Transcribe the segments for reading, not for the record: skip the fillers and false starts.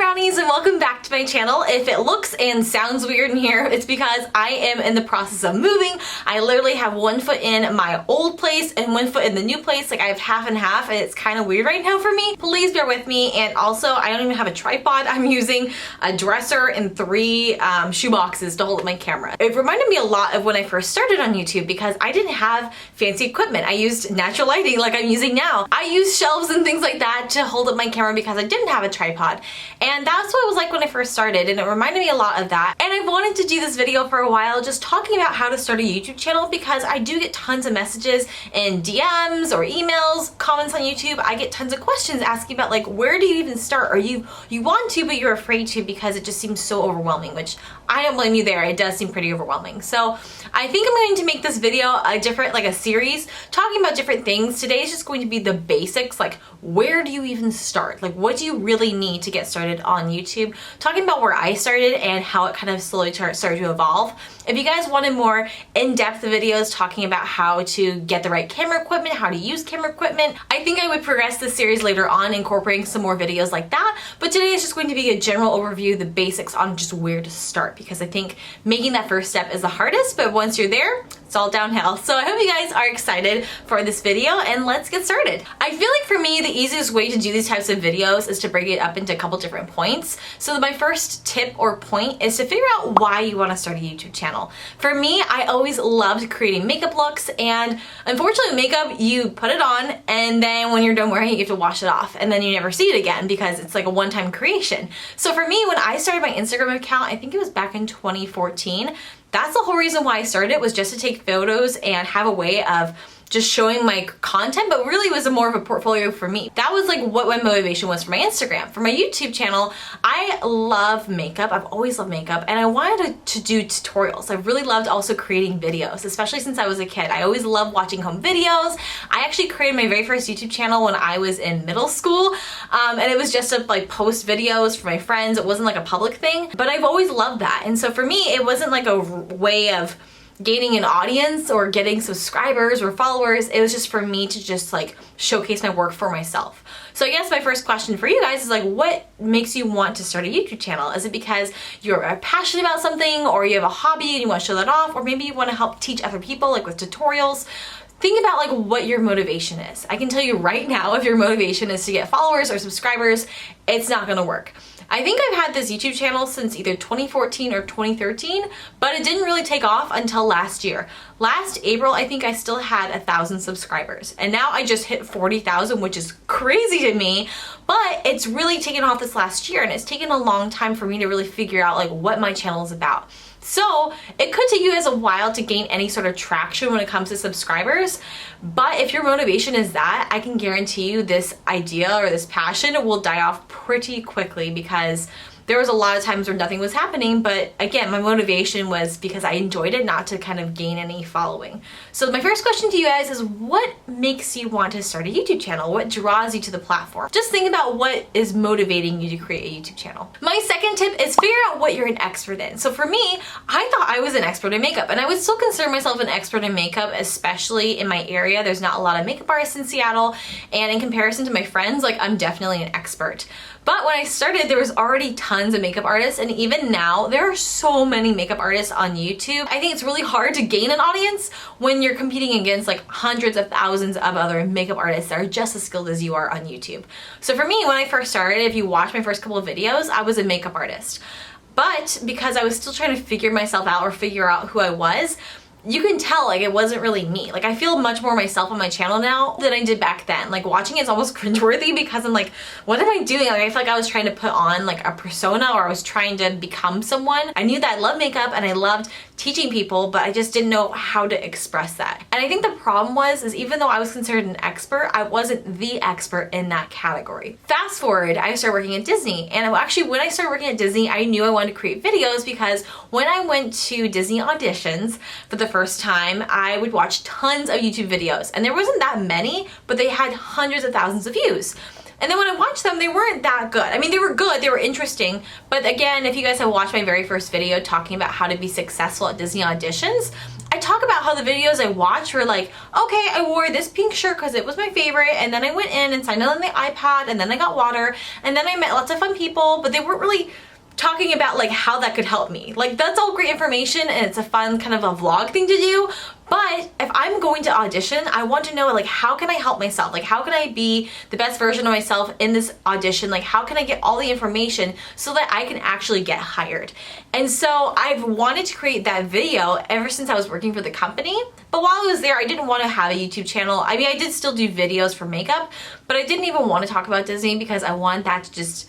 brownies, and welcome back to my channel. If it looks and sounds weird in here, it's because I am in the process of moving. I literally have one foot in my old place and one foot in the new place. Like I have half and half, and it's kind of weird right now for me. Please bear with me. And also, I don't even have a tripod. I'm using a dresser and three shoe boxes to hold up my camera. It reminded me a lot of when I first started on YouTube because I didn't have fancy equipment. I used natural lighting like I'm using now. I used shelves and things like that to hold up my camera because I didn't have a tripod. And that's what it was like when I first started, and it reminded me a lot of that. And I wanted to do this video for a while just talking about how to start a YouTube channel because I do get tons of messages in DMs or emails, comments on YouTube. I get tons of questions asking about like, where do you even start? Or you want to, but you're afraid to because it just seems so overwhelming, which I don't blame you there. It does seem pretty overwhelming. So I think I'm going to make this video a series talking about different things. Today is just going to be the basics, like where do you even start? Like what do you really need to get started on YouTube? Talking about where I started and how it kind of slowly started to evolve. If you guys wanted more in-depth videos talking about how to get the right camera equipment, how to use camera equipment, I think I would progress this series later on, incorporating some more videos like that. But today is just going to be a general overview, the basics on just where to start, because I think making that first step is the hardest, but once you're there, it's all downhill. So I hope you guys are excited for this video, and let's get started. I feel like for me, the easiest way to do these types of videos is to break it up into a couple different points. So my first tip or point is to figure out why you want to start a YouTube channel. For me, I always loved creating makeup looks, and unfortunately makeup, you put it on and then when you're done wearing it, you have to wash it off and then you never see it again because it's like a one-time creation. So for me, when I started my Instagram account, I think it was back in 2014, that's the whole reason why I started it, was just to take photos and have a way of just showing my content, but really it was more of a portfolio for me. That was like what my motivation was for my Instagram. For my YouTube channel, I love makeup. I've always loved makeup, and I wanted to do tutorials. I really loved also creating videos, especially since I was a kid. I always loved watching home videos. I actually created my very first YouTube channel when I was in middle school, and it was just to like post videos for my friends. It wasn't like a public thing, but I've always loved that. And so for me, it wasn't like a way of gaining an audience or getting subscribers or followers. It was just for me to just like showcase my work for myself. So I guess my first question for you guys is like, what makes you want to start a YouTube channel? Is it because you're passionate about something, or you have a hobby and you want to show that off, or maybe you want to help teach other people like with tutorials? Think about like what your motivation is. I can tell you right now, if your motivation is to get followers or subscribers, it's not gonna work. I think I've had this YouTube channel since either 2014 or 2013, but it didn't really take off until last year. Last April, I think I still had 1,000 subscribers, and now I just hit 40,000, which is crazy to me, but it's really taken off this last year, and it's taken a long time for me to really figure out like what my channel is about. So it could take you guys a while to gain any sort of traction when it comes to subscribers, but if your motivation is that, I can guarantee you this idea or this passion will die off pretty quickly, because there was a lot of times where nothing was happening, but again, my motivation was because I enjoyed it, not to kind of gain any following. So my first question to you guys is, what makes you want to start a YouTube channel? What draws you to the platform? Just think about what is motivating you to create a YouTube channel. My second tip is figure out what you're an expert in. So for me, I thought I was an expert in makeup, and I would still consider myself an expert in makeup, especially in my area. There's not a lot of makeup artists in Seattle, and in comparison to my friends, like I'm definitely an expert. But when I started, there was already tons of makeup artists, and even now, there are so many makeup artists on YouTube. I think it's really hard to gain an audience when you're competing against like hundreds of thousands of other makeup artists that are just as skilled as you are on YouTube. So for me, when I first started, if you watch my first couple of videos, I was a makeup artist. But because I was still trying to figure myself out or figure out who I was, you can tell like it wasn't really me. Like I feel much more myself on my channel now than I did back then. Like watching it's almost cringeworthy because I'm like, what am I doing? Like I feel like I was trying to put on like a persona, or I was trying to become someone. I knew that I loved makeup and I loved teaching people, but I just didn't know how to express that. And I think the problem is even though I was considered an expert, I wasn't the expert in that category. Fast forward, I started working at Disney, and actually when I started working at Disney, I knew I wanted to create videos because when I went to Disney auditions for the first time, I would watch tons of YouTube videos, and there wasn't that many, but they had hundreds of thousands of views. And then when I watched them, they weren't that good. I mean, they were good, they were interesting, but again, if you guys have watched my very first video talking about how to be successful at Disney auditions, I talk about how the videos I watched were like, okay, I wore this pink shirt because it was my favorite, and then I went in and signed on the iPad, and then I got water, and then I met lots of fun people, but they weren't really talking about like how that could help me. Like, that's all great information and it's a fun kind of a vlog thing to do, but if I'm going to audition, I want to know like how can I help myself? Like how can I be the best version of myself in this audition? Like how can I get all the information so that I can actually get hired? And so I've wanted to create that video ever since I was working for the company, but while I was there, I didn't want to have a YouTube channel. I mean, I did still do videos for makeup, but I didn't even want to talk about Disney because I wanted that to just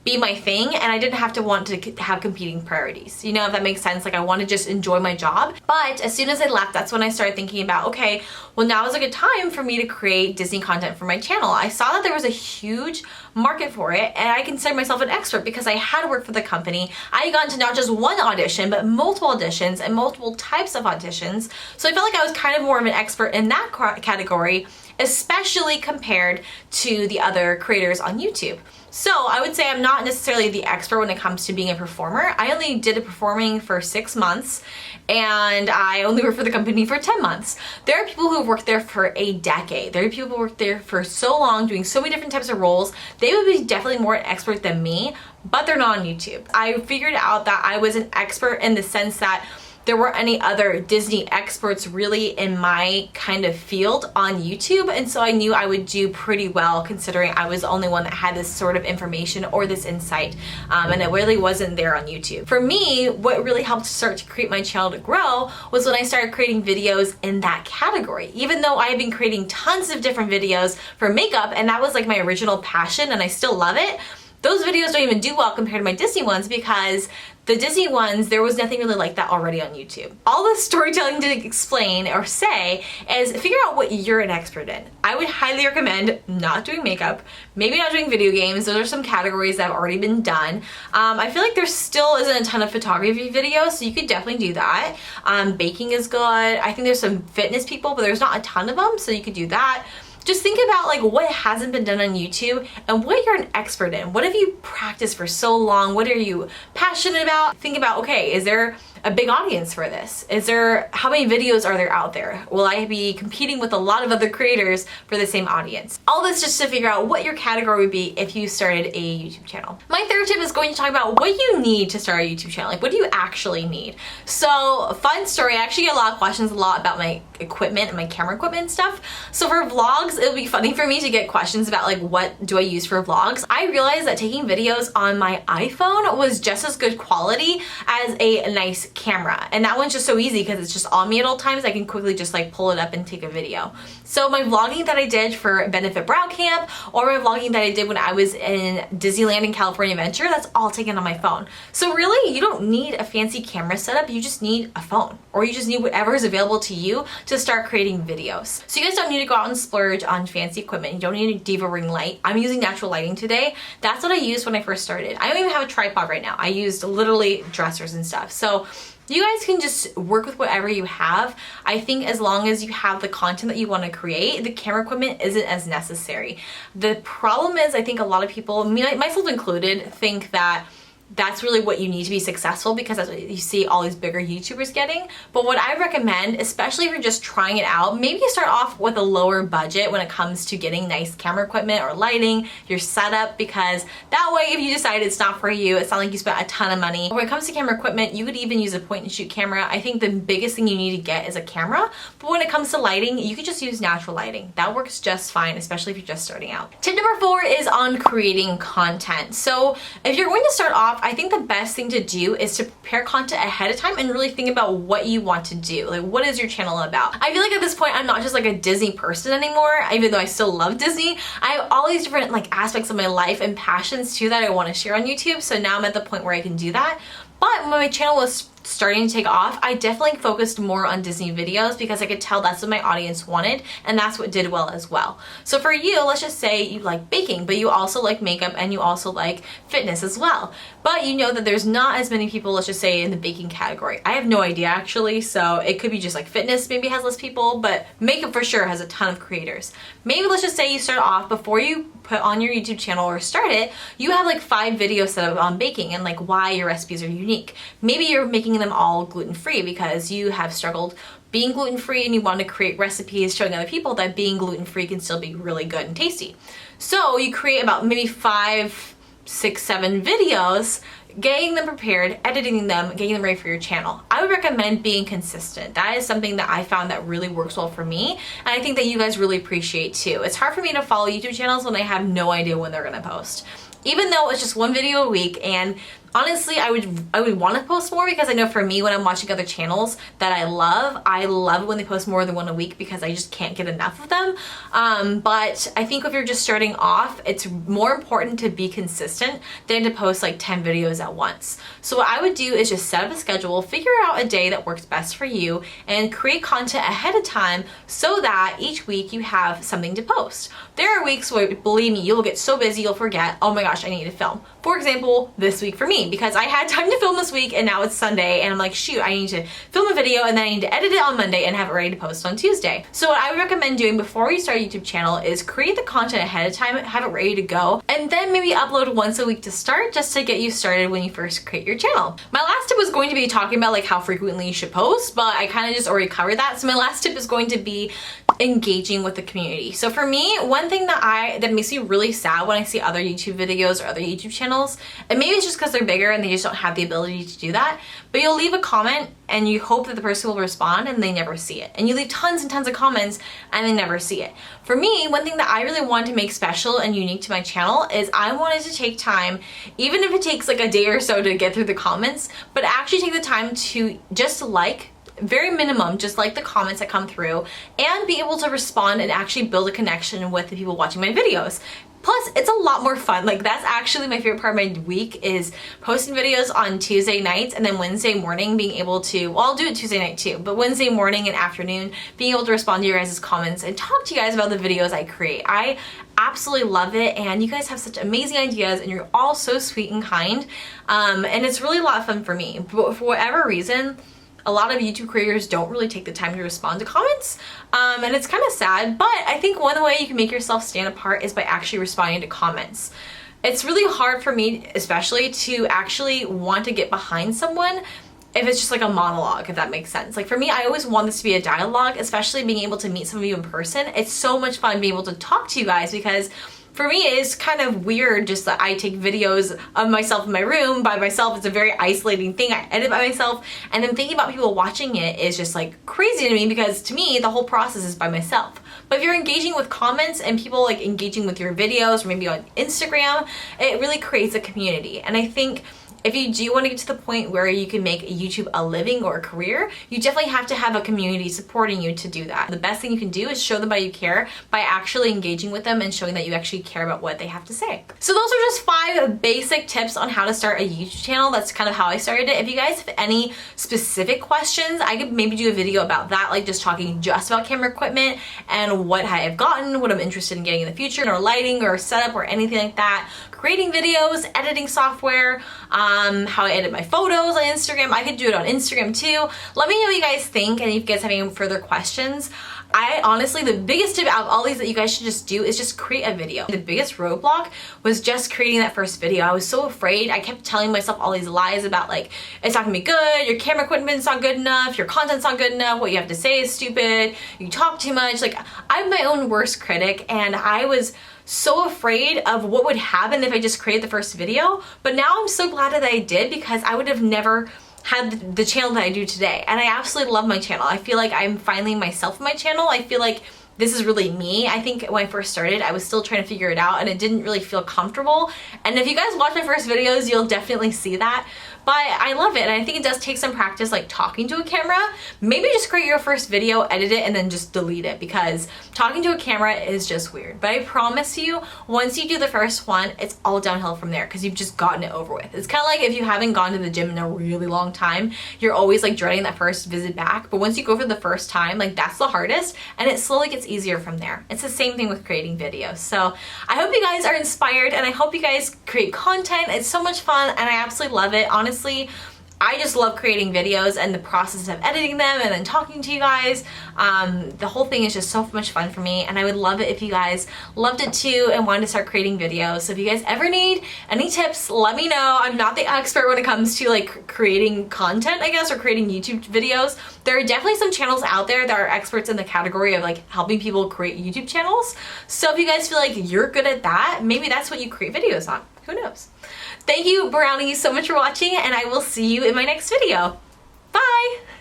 be my thing, and I didn't have to want to have competing priorities. You know, if that makes sense. Like, I want to just enjoy my job. But as soon as I left, that's when I started thinking about, okay, well, now is a good time for me to create Disney content for my channel. I saw that there was a huge market for it, and I consider myself an expert because I had worked for the company. I had gone to not just one audition, but multiple auditions and multiple types of auditions. So I felt like I was kind of more of an expert in that category, especially compared to the other creators on YouTube. So I would say I'm not necessarily the expert when it comes to being a performer. I only did performing for 6 months, and I only worked for the company for 10 months. There are people who have worked there for a decade. There are people who worked there for so long, doing so many different types of roles. They would be definitely more an expert than me, but they're not on YouTube. I figured out that I was an expert in the sense that there weren't any other Disney experts really in my kind of field on YouTube, and so I knew I would do pretty well considering I was the only one that had this sort of information or this insight, and it really wasn't there on YouTube. For me, what really helped start to create my channel to grow was when I started creating videos in that category. Even though I had been creating tons of different videos for makeup, and that was like my original passion and I still love it, those videos don't even do well compared to my Disney ones because the Disney ones, there was nothing really like that already on YouTube. All the storytelling to explain or say is figure out what you're an expert in. I would highly recommend not doing makeup, maybe not doing video games. Those are some categories that have already been done. I feel like there still isn't a ton of photography videos, so you could definitely do that. Baking is good. I think there's some fitness people, but there's not a ton of them, so you could do that. Just think about like what hasn't been done on YouTube and what you're an expert in. What have you practiced for so long? What are you passionate about? Think about, okay, is there a big audience for this? How many videos are there out there? Will I be competing with a lot of other creators for the same audience? All this just to figure out what your category would be if you started a YouTube channel. My third tip is going to talk about what you need to start a YouTube channel. Like, what do you actually need? So, fun story, I actually get a lot of questions about my equipment and my camera equipment and stuff. So for vlogs, it'll be funny for me to get questions about like, what do I use for vlogs? I realized that taking videos on my iPhone was just as good quality as a nice camera, and that one's just so easy because it's just on me at all times. I can quickly just like pull it up and take a video. So my vlogging that I did for Benefit Brow Camp, or my vlogging that I did when I was in Disneyland and California Adventure, that's all taken on my phone. So really, you don't need a fancy camera setup, you just need a phone, or you just need whatever is available to you to start creating videos. So you guys don't need to go out and splurge on fancy equipment. You don't need a Diva ring light. I'm using natural lighting today. That's what I used when I first started. I don't even have a tripod right now. I used literally dressers and stuff. So you guys can just work with whatever you have. I think as long as you have the content that you want to create, the camera equipment isn't as necessary. The problem is, I think a lot of people, myself included, think that that's really what you need to be successful because that's what you see all these bigger YouTubers getting. But what I recommend, especially if you're just trying it out, maybe you start off with a lower budget when it comes to getting nice camera equipment or lighting, your setup, because that way if you decide it's not for you, it's not like you spent a ton of money. When it comes to camera equipment, you could even use a point and shoot camera. I think the biggest thing you need to get is a camera, but when it comes to lighting, you could just use natural lighting. That works just fine, especially if you're just starting out. Tip number 4 is on creating content. So if you're going to start off, I think the best thing to do is to prepare content ahead of time and really think about what you want to do. Like, what is your channel about? I feel like at this point, I'm not just like a Disney person anymore, even though I still love Disney. I have all these different like aspects of my life and passions too that I want to share on YouTube. So now I'm at the point where I can do that. But when my channel was starting to take off, I definitely focused more on Disney videos because I could tell that's what my audience wanted, and that's what did well as well. So for you, let's just say you like baking, but you also like makeup and you also like fitness as well. But you know that there's not as many people, let's just say, in the baking category. I have no idea actually, so it could be just like fitness maybe has less people, but makeup for sure has a ton of creators. Maybe let's just say you start off before you put on your YouTube channel or start it, you have like 5 videos set up on baking and like why your recipes are unique. Maybe you're making making them all gluten-free because you have struggled being gluten-free and you want to create recipes showing other people that being gluten-free can still be really good and tasty. So you create about maybe 5, 6, 7 videos, getting them prepared, editing them, getting them ready for your channel. I would recommend being consistent. That is something that I found that really works well for me, and I think that you guys really appreciate too. It's hard for me to follow YouTube channels when I have no idea when they're gonna post. Even though it's just one video a week, and honestly, I would want to post more because I know for me, when I'm watching other channels that I love it when they post more than one a week because I just can't get enough of them. But I think if you're just starting off, it's more important to be consistent than to post like 10 videos at once. So what I would do is just set up a schedule, figure out a day that works best for you, and create content ahead of time so that each week you have something to post. There are weeks where, believe me, you'll get so busy you'll forget, oh my gosh, I need to film. For example, this week for me, because I had time to film this week and now it's Sunday and I'm like, shoot, I need to film a video and then I need to edit it on Monday and have it ready to post on Tuesday. So what I would recommend doing before you start a YouTube channel is create the content ahead of time, have it ready to go, and then maybe upload once a week to start, just to get you started when you first create your channel. My last tip was going to be talking about like how frequently you should post, but I kind of just already covered that. So my last tip is going to be engaging with the community. So for me, one thing that makes me really sad when I see other YouTube videos or other YouTube channels, and maybe it's just because they're bigger and they just don't have the ability to do that, but you'll leave a comment and you hope that the person will respond and they never see it. And you leave tons and tons of comments and they never see it. For me, one thing that I really wanted to make special and unique to my channel is I wanted to take time, even if it takes like a day or so to get through the comments, but actually take the time to just like, very minimum, just like the comments that come through, and be able to respond and actually build a connection with the people watching my videos. Plus, it's a lot more fun. Like, that's actually my favorite part of my week, is posting videos on Tuesday nights and then Wednesday morning being able to, well, I'll do it Tuesday night too, but Wednesday morning and afternoon being able to respond to your guys' comments and talk to you guys about the videos I create. I absolutely love it, and you guys have such amazing ideas and you're all so sweet and kind, and it's really a lot of fun for me. But for whatever reason, a lot of YouTube creators don't really take the time to respond to comments, and it's kind of sad, but I think one way you can make yourself stand apart is by actually responding to comments. It's really hard for me, especially, to actually want to get behind someone if it's just like a monologue, if that makes sense. Like for me, I always want this to be a dialogue, especially being able to meet some of you in person. It's so much fun being able to talk to you guys, because for me, it's kind of weird just that I take videos of myself in my room by myself. It's a very isolating thing. I edit by myself, and then thinking about people watching it is just like crazy to me, because to me, the whole process is by myself. But if you're engaging with comments and people like engaging with your videos, or maybe on Instagram, it really creates a community. And I think if you do want to get to the point where you can make YouTube a living or a career, you definitely have to have a community supporting you to do that. The best thing you can do is show them that you care by actually engaging with them and showing that you actually care about what they have to say. So those are just 5 basic tips on how to start a YouTube channel. That's kind of how I started it. If you guys have any specific questions, I could maybe do a video about that, like just talking just about camera equipment and what I've gotten, what I'm interested in getting in the future, or lighting or setup or anything like that. Creating videos, editing software, how I edit my photos on Instagram. I could do it on Instagram too. Let me know what you guys think, and if you guys have any further questions. I honestly, the biggest tip out of all these that you guys should just do is just create a video. The biggest roadblock was just creating that first video. I was so afraid. I kept telling myself all these lies about like, it's not gonna be good, your camera equipment's not good enough, your content's not good enough, what you have to say is stupid, you talk too much. Like, I'm my own worst critic, and I was so afraid of what would happen if I just created the first video. But now I'm so glad that I did, because I would have never had the channel that I do today. And I absolutely love my channel. I feel like I'm finally myself in my channel. I feel like this is really me. I think when I first started, I was still trying to figure it out, and it didn't really feel comfortable. And if you guys watch my first videos, you'll definitely see that. But I love it, and I think it does take some practice, like talking to a camera. Maybe just create your first video, edit it, and then just delete it, because talking to a camera is just weird. But I promise you, once you do the first one, it's all downhill from there, because you've just gotten it over with. It's kind of like if you haven't gone to the gym in a really long time, you're always like dreading that first visit back. But once you go for the first time, like that's the hardest, and it slowly gets easier from there. It's the same thing with creating videos. So I hope you guys are inspired, and I hope you guys create content. It's so much fun, and I absolutely love it. Honestly, I just love creating videos and the process of editing them and then talking to you guys. The whole thing is just so much fun for me, and I would love it if you guys loved it too and wanted to start creating videos. So if you guys ever need any tips, let me know. I'm not the expert when it comes to like creating content, I guess, or creating YouTube videos. There are definitely some channels out there that are experts in the category of like helping people create YouTube channels. So if you guys feel like you're good at that, maybe that's what you create videos on. Who knows? Thank you, brownies, so much for watching, and I will see you in my next video. Bye!